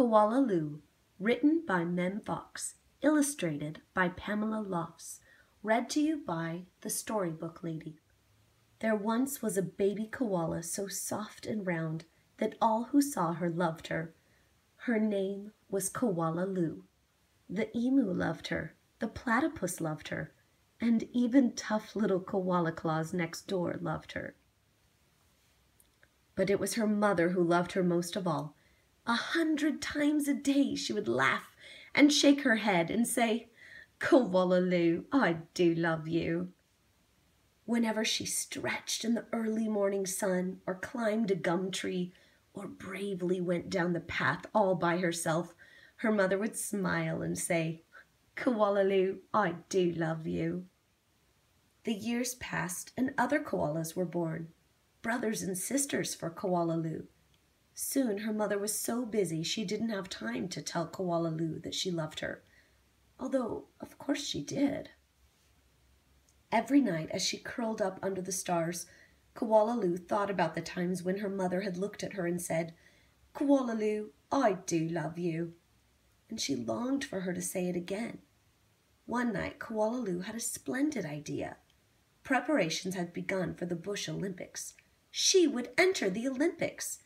Koala Lou, written by Mem Fox, illustrated by Pamela Lofts, read to you by the Storybook Lady. There once was a baby koala so soft and round that all who saw her loved her. Her name was Koala Lou. The emu loved her, the platypus loved her, and even tough little Koala Claus next door loved her. But it was her mother who loved her most of all. 100 times a day she would laugh and shake her head and say, "Koala Lou, I do love you." Whenever she stretched in the early morning sun, or climbed a gum tree, or bravely went down the path all by herself, her mother would smile and say, "Koala Lou, I do love you." The years passed and other koalas were born, brothers and sisters for Koala Lou. Soon her mother was so busy she didn't have time to tell Koala Lou that she loved her, although of course she did. Every night as she curled up under the stars, Koala Lou thought about the times when her mother had looked at her and said, "Koala Lou, I do love you." And she longed for her to say it again. One night Koala Lou had a splendid idea. Preparations had begun for the Bush Olympics. She would enter the Olympics.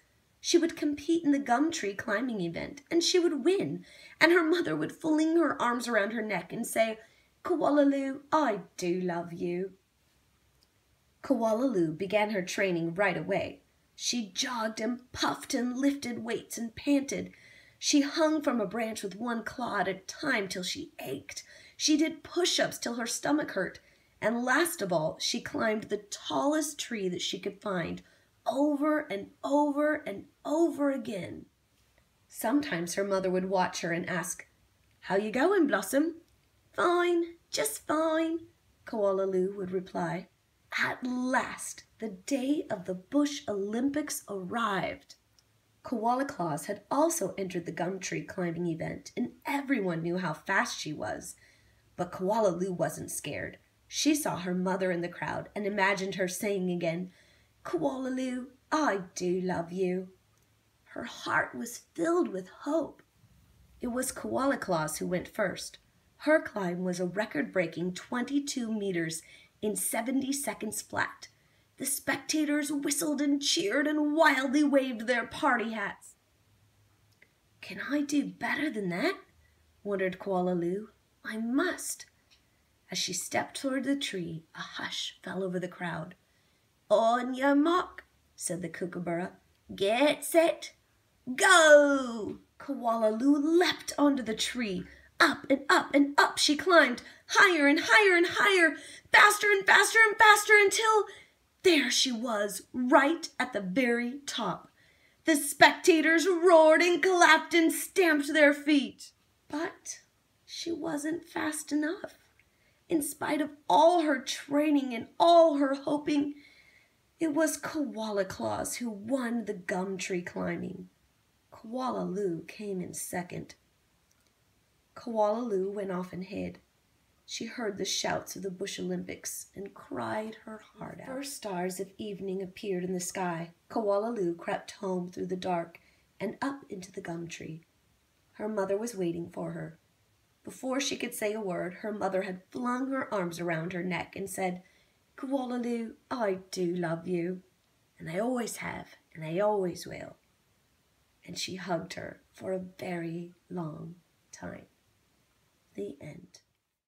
She would compete in the gum tree climbing event, and she would win, and her mother would fling her arms around her neck and say, "Koala Lou, I do love you." Koala Lou began her training right away. She jogged and puffed and lifted weights and panted. She hung from a branch with one claw at a time till she ached. She did push-ups till her stomach hurt. And last of all, she climbed the tallest tree that she could find, over and over and over again. Sometimes her mother would watch her and ask, "How you going, Blossom?" "Fine, just fine," Koala Lou would reply. At last, the day of the Bush Olympics arrived. Koala Claus had also entered the gum tree climbing event, and everyone knew how fast she was. But Koala Lou wasn't scared. She saw her mother in the crowd and imagined her saying again, "Koala Lou, I do love you." Her heart was filled with hope. It was Koala Claus who went first. Her climb was a record-breaking 22 meters in 70 seconds flat. The spectators whistled and cheered and wildly waved their party hats. "Can I do better than that?" wondered Koala Lou. "I must." As she stepped toward the tree, a hush fell over the crowd. "On your mark," said the kookaburra. "Get set, go!" Koala Lou leapt onto the tree. Up and up and up she climbed, higher and higher and higher, faster and faster and faster, until there she was, right at the very top. The spectators roared and clapped and stamped their feet. But she wasn't fast enough. In spite of all her training and all her hoping, it was Koala Claus who won the gum tree climbing. Koala Lou came in second. Koala Lou went off and hid. She heard the shouts of the Bush Olympics and cried her heart out. First stars of evening appeared in the sky. Koala Lou crept home through the dark and up into the gum tree. Her mother was waiting for her. Before she could say a word, her mother had flung her arms around her neck and said, "Koala Lou, I do love you, and I always have, and I always will." And she hugged her for a very long time. The end.